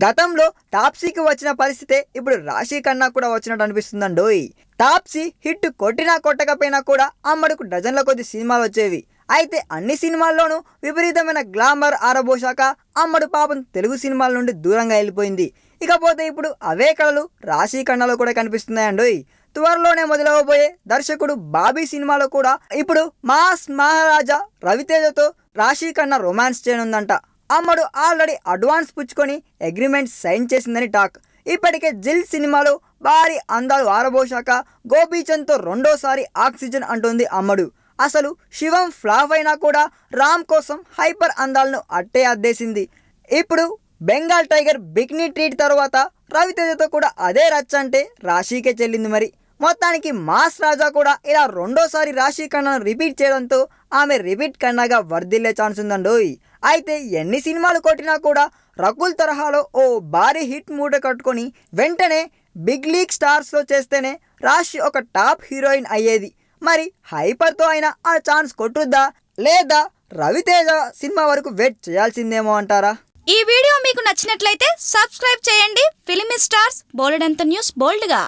గతంలో తాప్సీకి వచ్చిన పరిస్థితే ఇప్పుడు రాశి ఖన్నా కూడా వచ్చినట్టు అనిపిస్తుందండోయ్. తాప్సీ హిట్ కొట్టినా కొట్టకపోయినా కూడా అమ్మడుకు డజన్ల కొద్ది సినిమాలు వచ్చేవి. అయితే అన్ని సినిమాల్లోనూ విపరీతమైన గ్లామర్ ఆరబోసాక అమ్మడు పాపం తెలుగు సినిమాల నుండి దూరంగా వెళ్ళిపోయింది. ఇకపోతే ఇప్పుడు అవే కళలు రాశి ఖన్నాలో కూడా కనిపిస్తున్నాయండోయ్. త్వరలోనే మొదలవబోయే దర్శకుడు బాబీ సినిమాలో కూడా ఇప్పుడు మాస్ మహారాజా రవితేజతో రాశి ఖన్నా రొమాన్స్ చేయనుందంట. అమ్మడు ఆల్రెడీ అడ్వాన్స్ పుచ్చుకొని అగ్రిమెంట్ సైన్ చేసిందని టాక్. ఇప్పటికే జిల్ సినిమాలో భారీ అందాలు ఆరబోసాక గోపీచంద్తో రెండోసారి ఆక్సిజన్ అంటుంది అమ్మడు. అసలు శివం ఫ్లాప్ అయినా కూడా రామ్ కోసం హైపర్ అందాలను అట్టే అద్దేసింది. ఇప్పుడు బెంగాల్ టైగర్ బిక్నీ ట్రీట్ తర్వాత రవితేజతో కూడా అదే రచ్చ అంటే రాశికే చెల్లింది. మరి మొత్తానికి మాస్ రాజా కూడా ఇలా రెండోసారి రాశి ఖన్నాను రిపీట్ చేయడంతో ఆమె రిపీట్ ఖన్నాగా వర్ధిల్లే ఛాన్స్ ఉందండోయ్. అయితే ఎన్ని సినిమాలు కొట్టినా కూడా రకుల్ తరహాలో ఓ భారీ హిట్ మూట కట్టుకొని వెంటనే బిగ్ లీగ్ స్టార్స్లో చేస్తేనే రాశి ఒక టాప్ హీరోయిన్ అయ్యేది. మరి హైపర్తో అయినా ఆ ఛాన్స్ కొట్టుద్దా లేదా రవితేజ సినిమా వరకు వెయిట్ చేయాల్సిందేమో అంటారా? ఈ వీడియో మీకు నచ్చినట్లయితే సబ్స్క్రైబ్ చేయండి. ఫిలిమి స్టార్స్ బోలెడంత న్యూస్ బోల్డ్గా.